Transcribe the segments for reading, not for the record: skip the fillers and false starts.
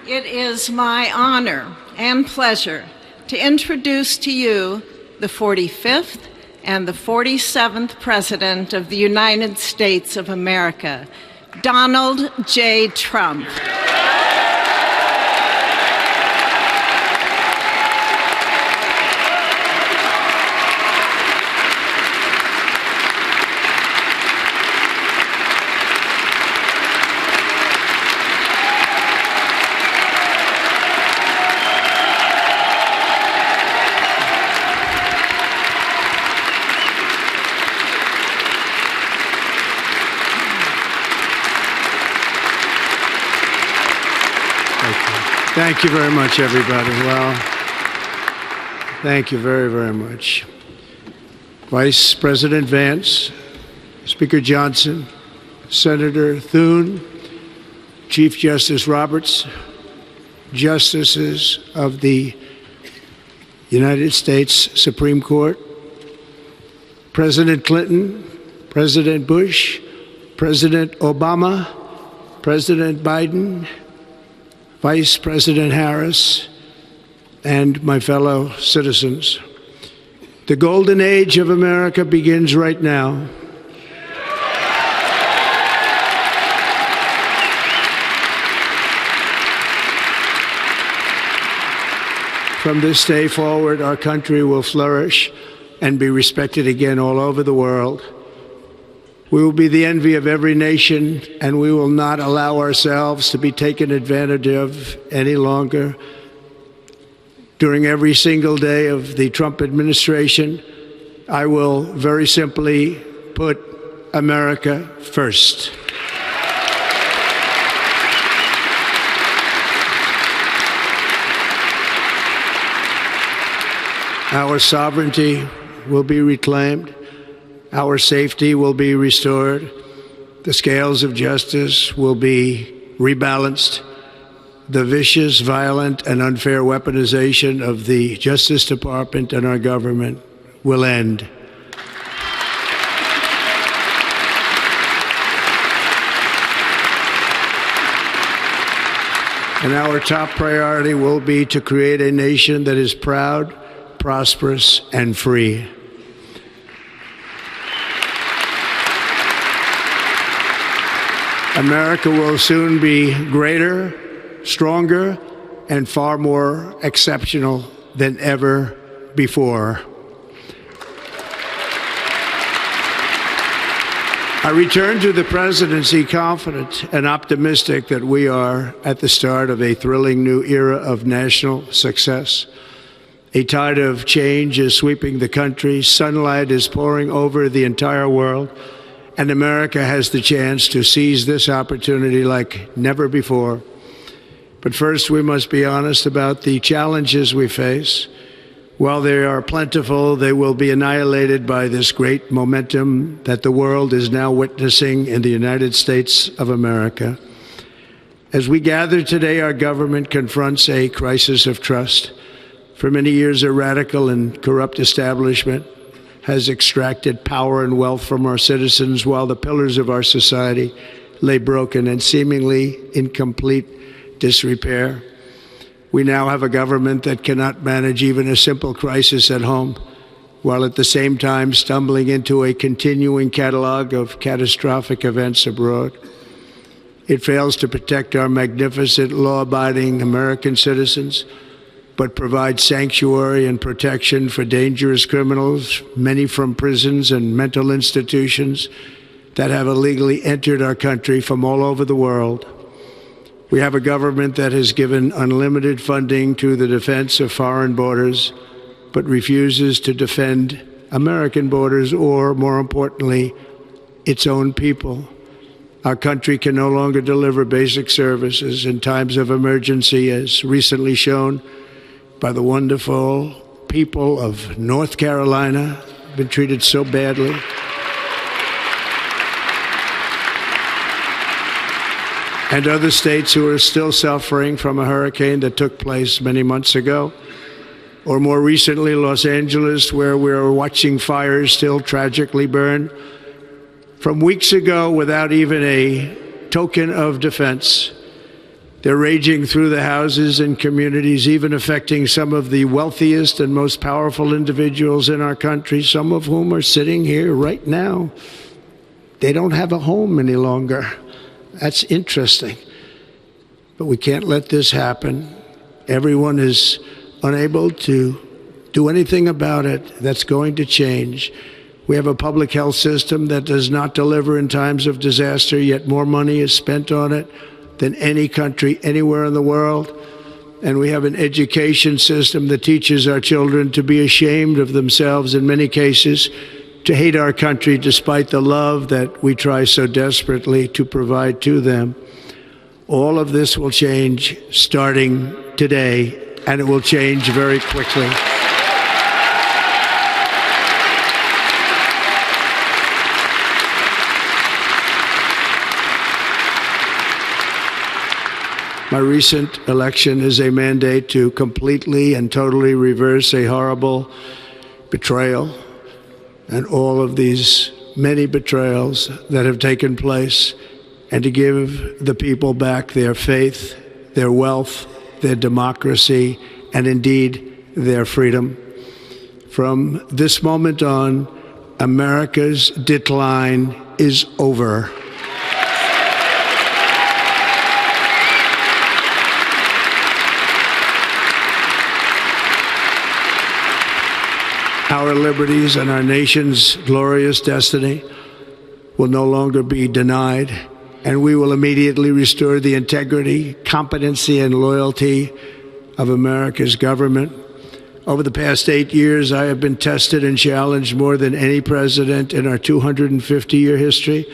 It is my honor and pleasure to introduce to you the 45th and the 47th President of the United States of America, Donald J. Trump. Thank you very much, everybody. Well, thank you very, very much. Vice President Vance, Speaker Johnson, Senator Thune, Chief Justice Roberts, Justices of the United States Supreme Court, President Clinton, President Bush, President Obama, President Biden, Vice President Harris, and my fellow citizens. The golden age of America begins right now. From this day forward, our country will flourish and be respected again all over the world. We will be the envy of every nation, and we will not allow ourselves to be taken advantage of any longer. During every single day of the Trump administration, I will very simply put America first. Our sovereignty will be reclaimed. Our safety will be restored. The scales of justice will be rebalanced. The vicious, violent, and unfair weaponization of the Justice Department and our government will end. And our top priority will be to create a nation that is proud, prosperous, and free. America will soon be greater, stronger, and far more exceptional than ever before. I return to the presidency confident and optimistic that we are at the start of a thrilling new era of national success. A tide of change is sweeping the country. Sunlight is pouring over the entire world. And America has the chance to seize this opportunity like never before. But first, we must be honest about the challenges we face. While they are plentiful, they will be annihilated by this great momentum that the world is now witnessing in the United States of America. As we gather today, our government confronts a crisis of trust. For many years, a radical and corrupt establishment has extracted power and wealth from our citizens while the pillars of our society lay broken and seemingly in complete disrepair. We now have a government that cannot manage even a simple crisis at home, while at the same time stumbling into a continuing catalog of catastrophic events abroad. It fails to protect our magnificent, law-abiding American citizens, but provide sanctuary and protection for dangerous criminals, many from prisons and mental institutions that have illegally entered our country from all over the world. We have a government that has given unlimited funding to the defense of foreign borders, but refuses to defend American borders or, more importantly, its own people. Our country can no longer deliver basic services in times of emergency, as recently shown by the wonderful people of North Carolina, been treated so badly. And other states who are still suffering from a hurricane that took place many months ago. Or more recently, Los Angeles, where we're watching fires still tragically burn. From weeks ago, without even a token of defense, They're raging through the houses and communities, even affecting some of the wealthiest and most powerful individuals in our country, some of whom are sitting here right now. They don't have a home any longer. That's interesting. But we can't let this happen. Everyone is unable to do anything about it. That's going to change. We have a public health system that does not deliver in times of disaster, yet more money is spent on it than any country anywhere in the world. And we have an education system that teaches our children to be ashamed of themselves in many cases, to hate our country despite the love that we try so desperately to provide to them. All of this will change starting today, and it will change very quickly. My recent election is a mandate to completely and totally reverse a horrible betrayal and all of these many betrayals that have taken place, and to give the people back their faith, their wealth, their democracy, and indeed their freedom. From this moment on, America's decline is over. Our liberties and our nation's glorious destiny will no longer be denied, and we will immediately restore the integrity, competency, and loyalty of America's government. Over the past 8 years, I have been tested and challenged more than any president in our 250-year history,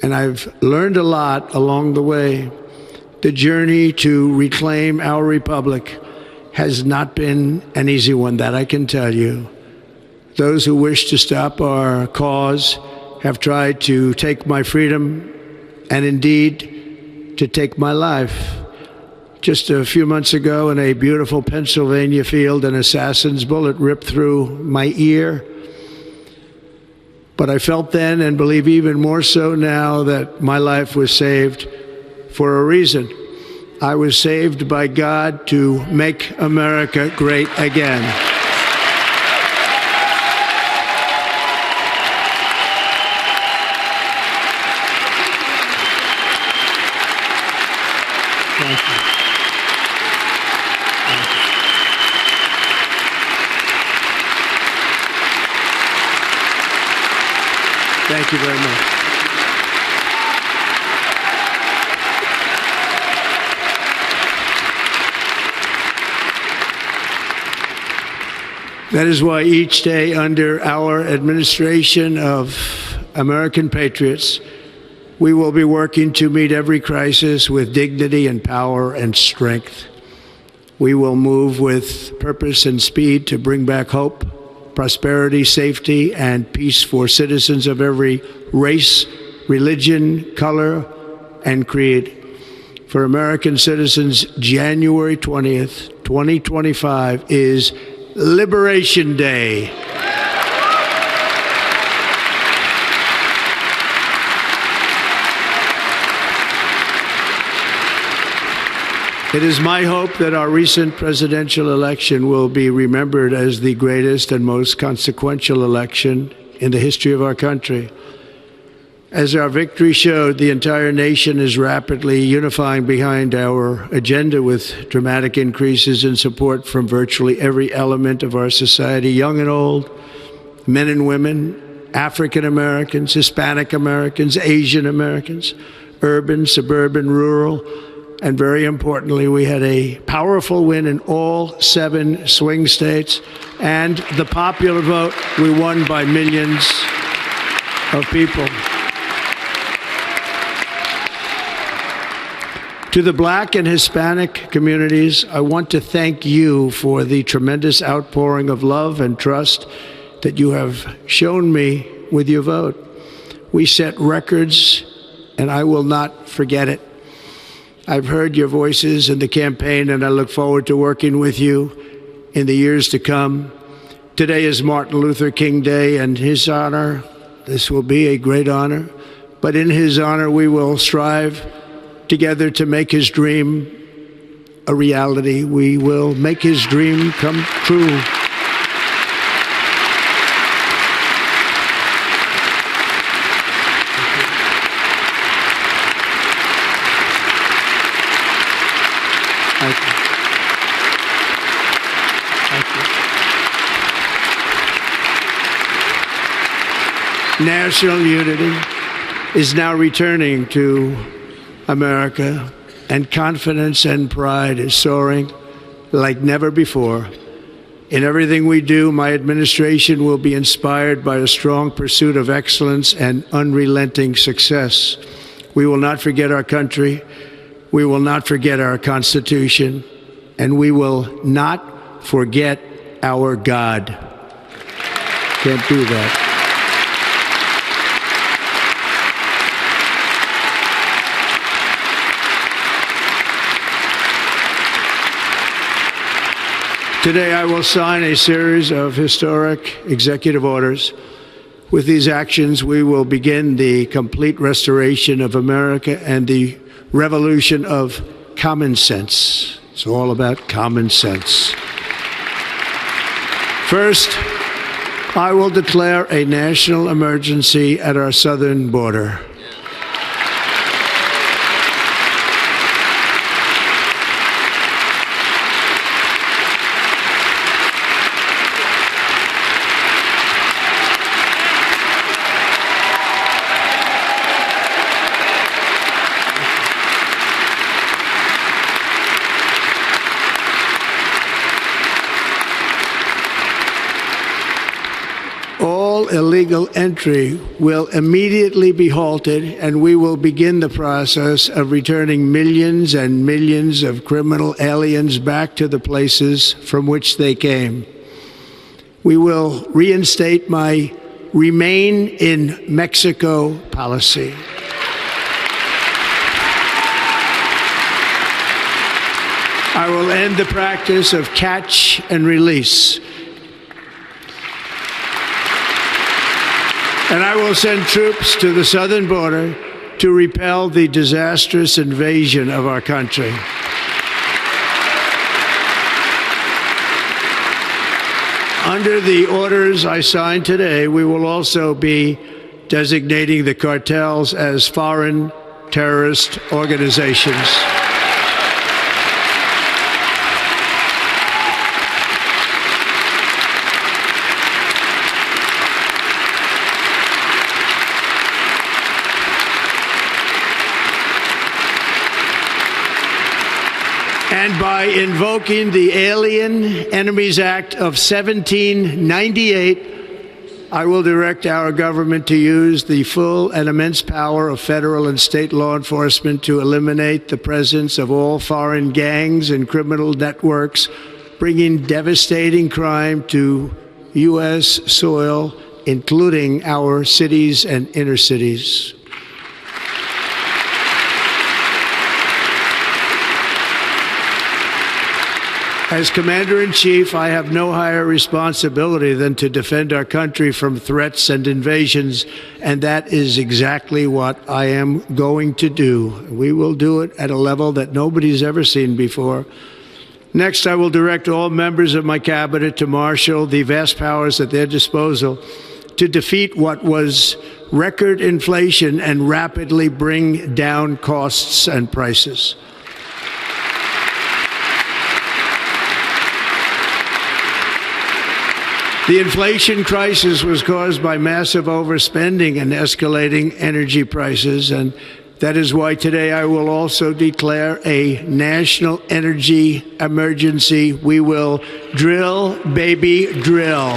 and I've learned a lot along the way. The journey to reclaim our republic has not been an easy one, that I can tell you. Those who wish to stop our cause have tried to take my freedom and indeed to take my life. Just a few months ago in a beautiful Pennsylvania field, an assassin's bullet ripped through my ear. But I felt then, and believe even more so now, that my life was saved for a reason. I was saved by God to make America great again. Thank you very much. That is why each day under our administration of American patriots, we will be working to meet every crisis with dignity and power and strength. We will move with purpose and speed to bring back hope, prosperity, safety, and peace for citizens of every race, religion, color, and creed. For American citizens, January 20th, 2025 is Liberation Day. It is my hope that our recent presidential election will be remembered as the greatest and most consequential election in the history of our country. As our victory showed, the entire nation is rapidly unifying behind our agenda with dramatic increases in support from virtually every element of our society, young and old, men and women, African Americans, Hispanic Americans, Asian Americans, urban, suburban, rural. And very importantly, we had a powerful win in all 7 swing states. And the popular vote, we won by millions of people. To the Black and Hispanic communities, I want to thank you for the tremendous outpouring of love and trust that you have shown me with your vote. We set records, and I will not forget it. I've heard your voices in the campaign, and I look forward to working with you in the years to come. Today is Martin Luther King Day, and his honor, this will be a great honor, but in his honor we will strive together to make his dream a reality. We will make his dream come true. Thank you. Thank you. National unity is now returning to America, and confidence and pride is soaring like never before. In everything we do, my administration will be inspired by a strong pursuit of excellence and unrelenting success. We will not forget our country. We will not forget our Constitution, and we will not forget our God. Can't do that. Today, I will sign a series of historic executive orders. With these actions, we will begin the complete restoration of America and the revolution of common sense. It's all about common sense. First, I will declare a national emergency at our southern border. All illegal entry will immediately be halted, and we will begin the process of returning millions and millions of criminal aliens back to the places from which they came. We will reinstate my Remain in Mexico policy. I will end the practice of catch and release. And I will send troops to the southern border to repel the disastrous invasion of our country. Under the orders I signed today, we will also be designating the cartels as foreign terrorist organizations. And by invoking the Alien Enemies Act of 1798, I will direct our government to use the full and immense power of federal and state law enforcement to eliminate the presence of all foreign gangs and criminal networks, bringing devastating crime to U.S. soil, including our cities and inner cities. As Commander-in-Chief, I have no higher responsibility than to defend our country from threats and invasions, and that is exactly what I am going to do. We will do it at a level that nobody's ever seen before. Next, I will direct all members of my cabinet to marshal the vast powers at their disposal to defeat what was record inflation and rapidly bring down costs and prices. The inflation crisis was caused by massive overspending and escalating energy prices, and that is why today I will also declare a national energy emergency. We will drill, baby, drill.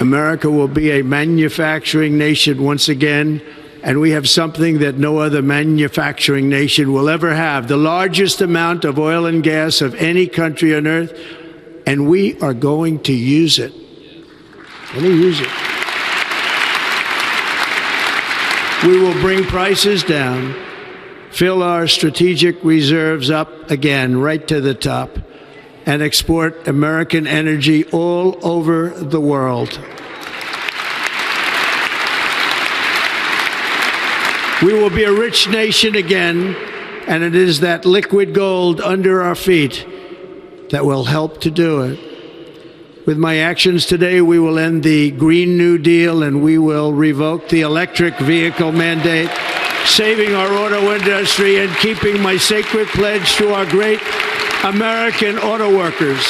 America will be a manufacturing nation once again, and we have something that no other manufacturing nation will ever have, the largest amount of oil and gas of any country on earth, and we are going to use it. Let me use it. We will bring prices down, fill our strategic reserves up again right to the top, and export American energy all over the world. We will be a rich nation again, and it is that liquid gold under our feet that will help to do it. With my actions today, we will end the Green New Deal and we will revoke the electric vehicle mandate, saving our auto industry and keeping my sacred pledge to our great American auto workers.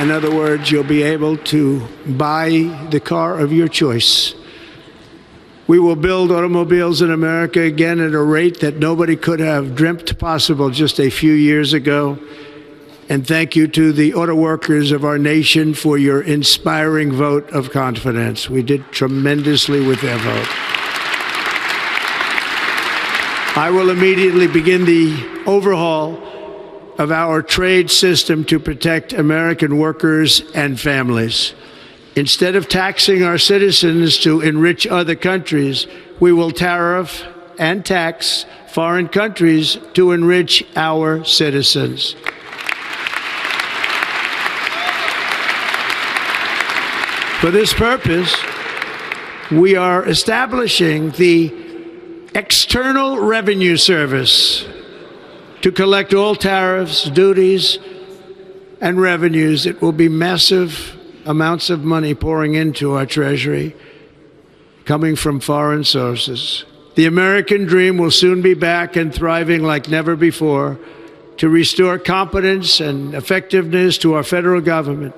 In other words, you'll be able to buy the car of your choice. We will build automobiles in America again at a rate that nobody could have dreamt possible just a few years ago. And thank you to the auto workers of our nation for your inspiring vote of confidence. We did tremendously with their vote. I will immediately begin the overhaul of our trade system to protect American workers and families. Instead of taxing our citizens to enrich other countries, we will tariff and tax foreign countries to enrich our citizens. For this purpose, we are establishing the External Revenue Service to collect all tariffs, duties, and revenues. It will be massive amounts of money pouring into our treasury, coming from foreign sources. The American dream will soon be back and thriving like never before to restore competence and effectiveness to our federal government.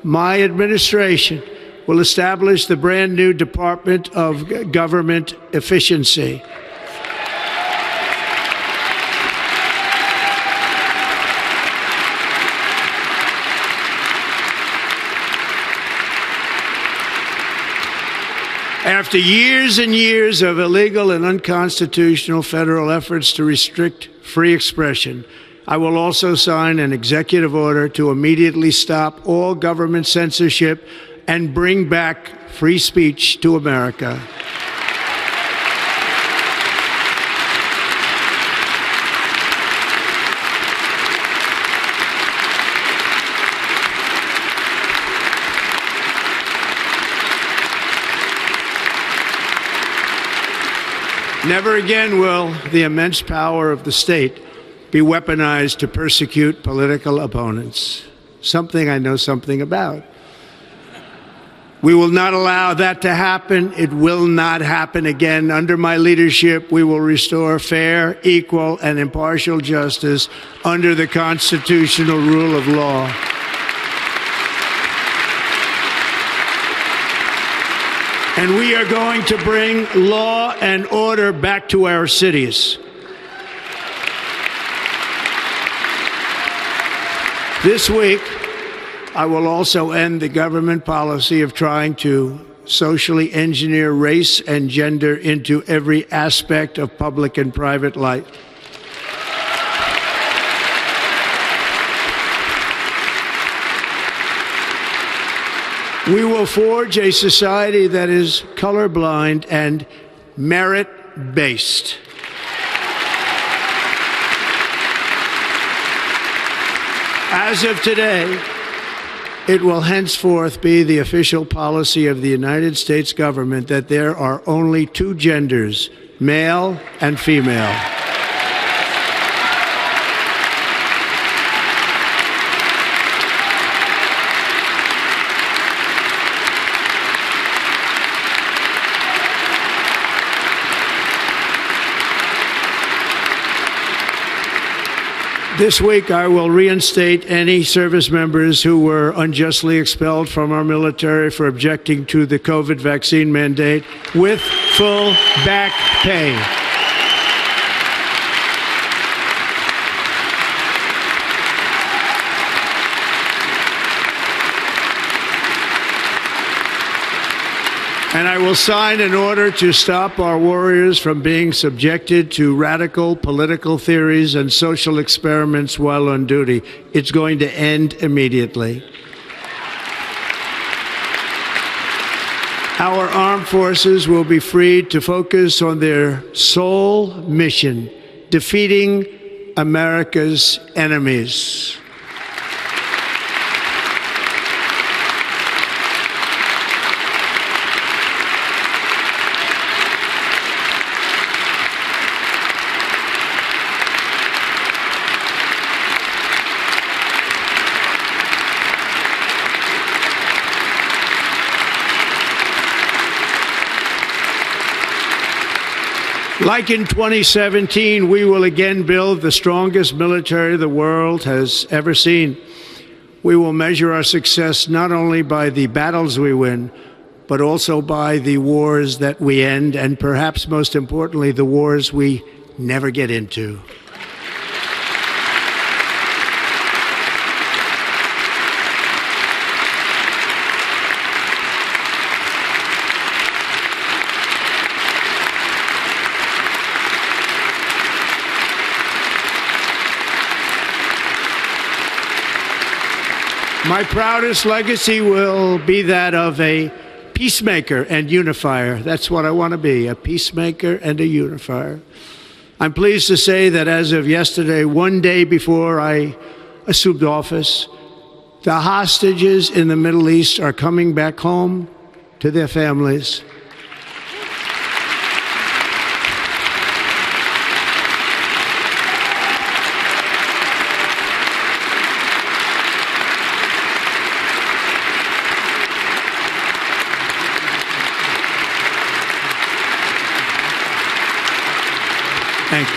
My administration will establish the brand new Department of Government Efficiency. After years and years of illegal and unconstitutional federal efforts to restrict free expression, I will also sign an executive order to immediately stop all government censorship and bring back free speech to America. Never again will the immense power of the state be weaponized to persecute political opponents, something I know something about. We will not allow that to happen. It will not happen again. Under my leadership, we will restore fair, equal, and impartial justice under the constitutional rule of law. And we are going to bring law and order back to our cities. This week, I will also end the government policy of trying to socially engineer race and gender into every aspect of public and private life. We will forge a society that is colorblind and merit-based. As of today, it will henceforth be the official policy of the United States government that there are only two genders, male and female. This week, I will reinstate any service members who were unjustly expelled from our military for objecting to the COVID vaccine mandate with full back pay. And I will sign an order to stop our warriors from being subjected to radical political theories and social experiments while on duty. It's going to end immediately. Our armed forces will be freed to focus on their sole mission, defeating America's enemies. Like in 2017, we will again build the strongest military the world has ever seen. We will measure our success not only by the battles we win, but also by the wars that we end, and perhaps most importantly, the wars we never get into. My proudest legacy will be that of a peacemaker and unifier. That's what I want to be, a peacemaker and a unifier. I'm pleased to say that as of yesterday, one day before I assumed office, the hostages in the Middle East are coming back home to their families. Thank you.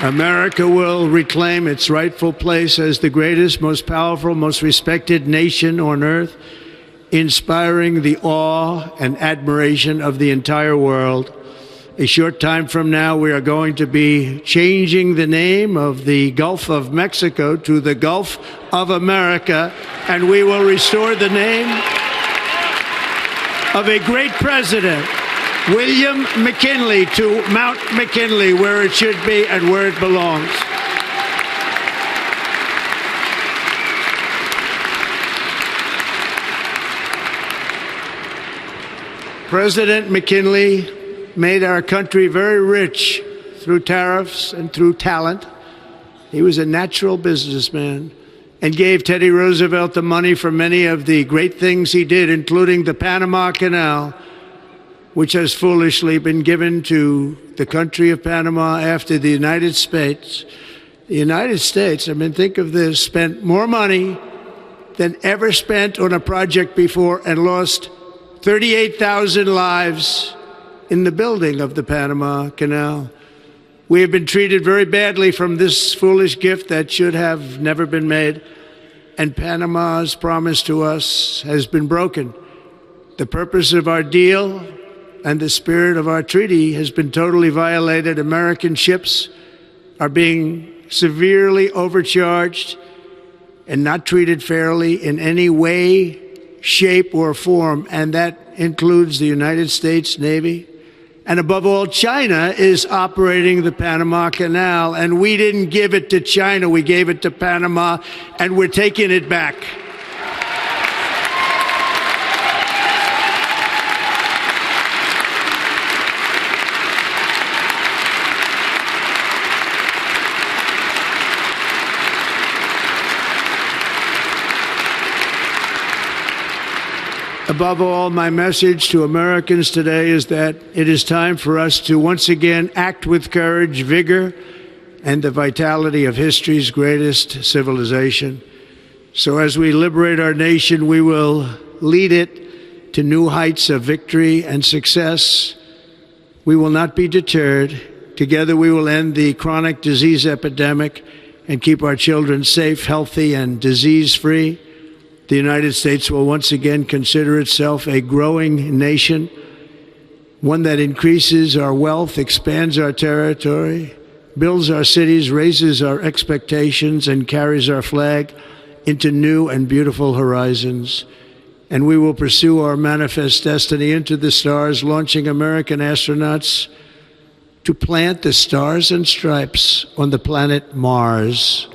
America will reclaim its rightful place as the greatest, most powerful, most respected nation on earth, inspiring the awe and admiration of the entire world. A short time from now, we are going to be changing the name of the Gulf of Mexico to the Gulf of America, and we will restore the name of a great president, William McKinley, to Mount McKinley, where it should be and where it belongs. President McKinley made our country very rich through tariffs and through talent. He was a natural businessman and gave Teddy Roosevelt the money for many of the great things he did, including the Panama Canal, which has foolishly been given to the country of Panama after the United States. The United States, I mean, think of this, spent more money than ever spent on a project before and lost 38,000 lives in the building of the Panama Canal. We have been treated very badly from this foolish gift that should have never been made, and Panama's promise to us has been broken. The purpose of our deal and the spirit of our treaty has been totally violated. American ships are being severely overcharged and not treated fairly in any way, shape, or form, and that includes the United States Navy. And above all, China is operating the Panama Canal, and we didn't give it to China, we gave it to Panama, and we're taking it back. Above all, my message to Americans today is that it is time for us to once again act with courage, vigor, and the vitality of history's greatest civilization. So as we liberate our nation, we will lead it to new heights of victory and success. We will not be deterred. Together we will end the chronic disease epidemic and keep our children safe, healthy, and disease-free. The United States will once again consider itself a growing nation, one that increases our wealth, expands our territory, builds our cities, raises our expectations, and carries our flag into new and beautiful horizons. and we will pursue our manifest destiny into the stars, launching American astronauts to plant the stars and stripes on the planet Mars.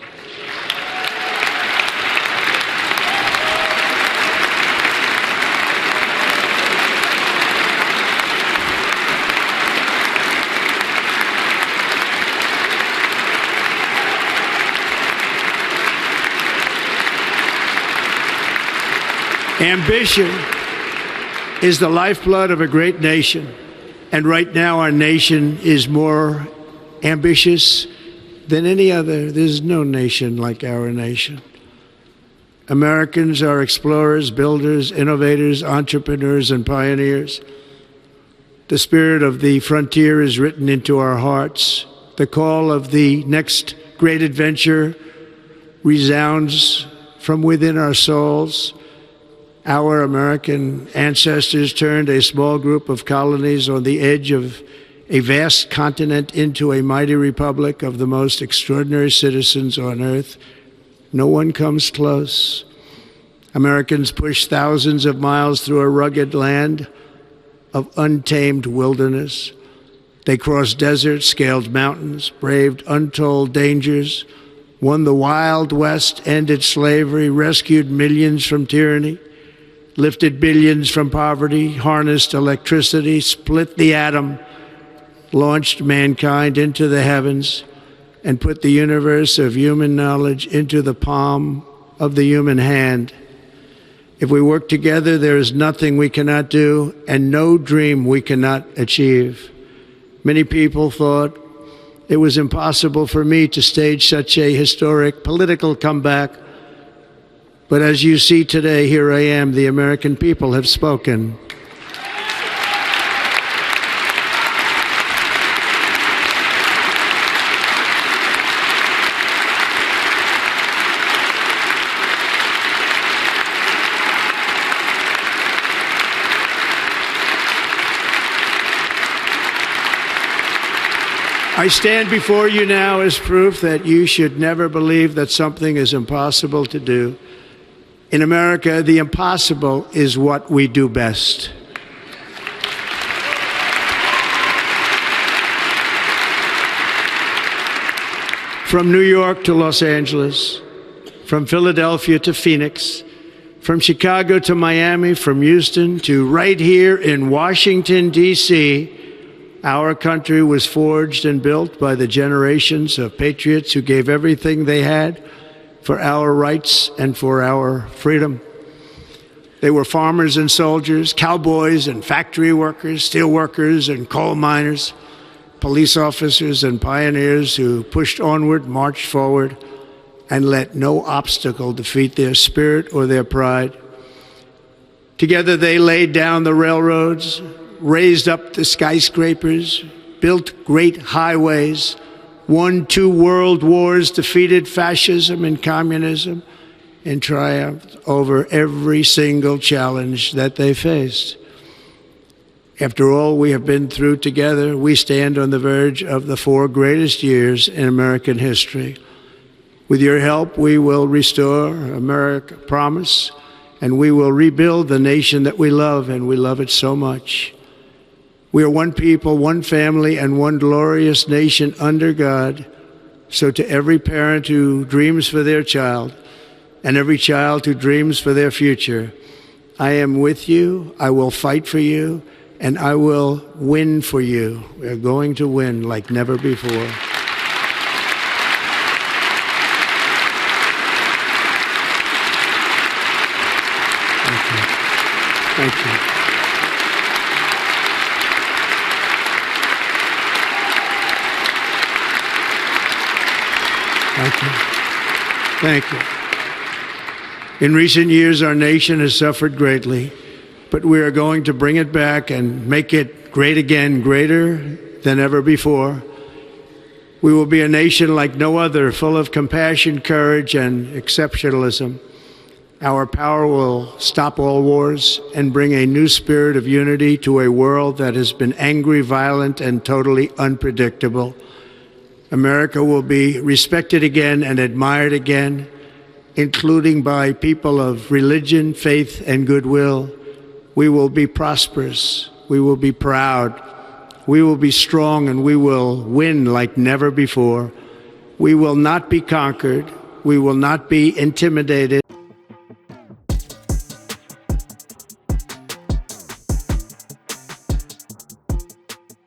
Ambition is the lifeblood of a great nation, and right now our nation is more ambitious than any other. There's no nation like our nation. Americans are explorers, builders, innovators, entrepreneurs, and pioneers. The spirit of the frontier is written into our hearts. The call of the next great adventure resounds from within our souls. Our American ancestors turned a small group of colonies on the edge of a vast continent into a mighty republic of the most extraordinary citizens on earth. No one comes close. Americans pushed thousands of miles through a rugged land of untamed wilderness. They crossed deserts, scaled mountains, braved untold dangers, won the Wild West, ended slavery, rescued millions from tyranny, lifted billions from poverty, harnessed electricity, split the atom, launched mankind into the heavens, and put the universe of human knowledge into the palm of the human hand. If we work together, there is nothing we cannot do and no dream we cannot achieve. Many people thought it was impossible for me to stage such a historic political comeback. But as you see today, here I am. The American people have spoken. I stand before you now as proof that you should never believe that something is impossible to do. In America, the impossible is what we do best. From New York to Los Angeles, from Philadelphia to Phoenix, from Chicago to Miami, from Houston to right here in Washington, D.C., our country was forged and built by the generations of patriots who gave everything they had for our rights and for our freedom. They were farmers and soldiers, cowboys and factory workers, steel workers and coal miners, police officers and pioneers who pushed onward, marched forward, and let no obstacle defeat their spirit or their pride. Together they laid down the railroads, raised up the skyscrapers, built great highways, won 2 world wars, defeated fascism and communism, and triumphed over every single challenge that they faced. After all we have been through together, we stand on the verge of the 4 greatest years in American history. With your help, we will restore America, promise, and we will rebuild the nation that we love, and we love it so much. We are one people, one family, and one glorious nation under God. So to every parent who dreams for their child, and every child who dreams for their future, I am with you, I will fight for you, and I will win for you. We are going to win like never before. Thank you. Thank you. Thank you. Thank you. In recent years, our nation has suffered greatly, but we are going to bring it back and make it great again, greater than ever before. We will be a nation like no other, full of compassion, courage, and exceptionalism. Our power will stop all wars and bring a new spirit of unity to a world that has been angry, violent, and totally unpredictable. America will be respected again and admired again, including by people of religion, faith, and goodwill, we will be prosperous, we will be proud, we will be strong, and we will win like never before. We will not be conquered, we will not be intimidated.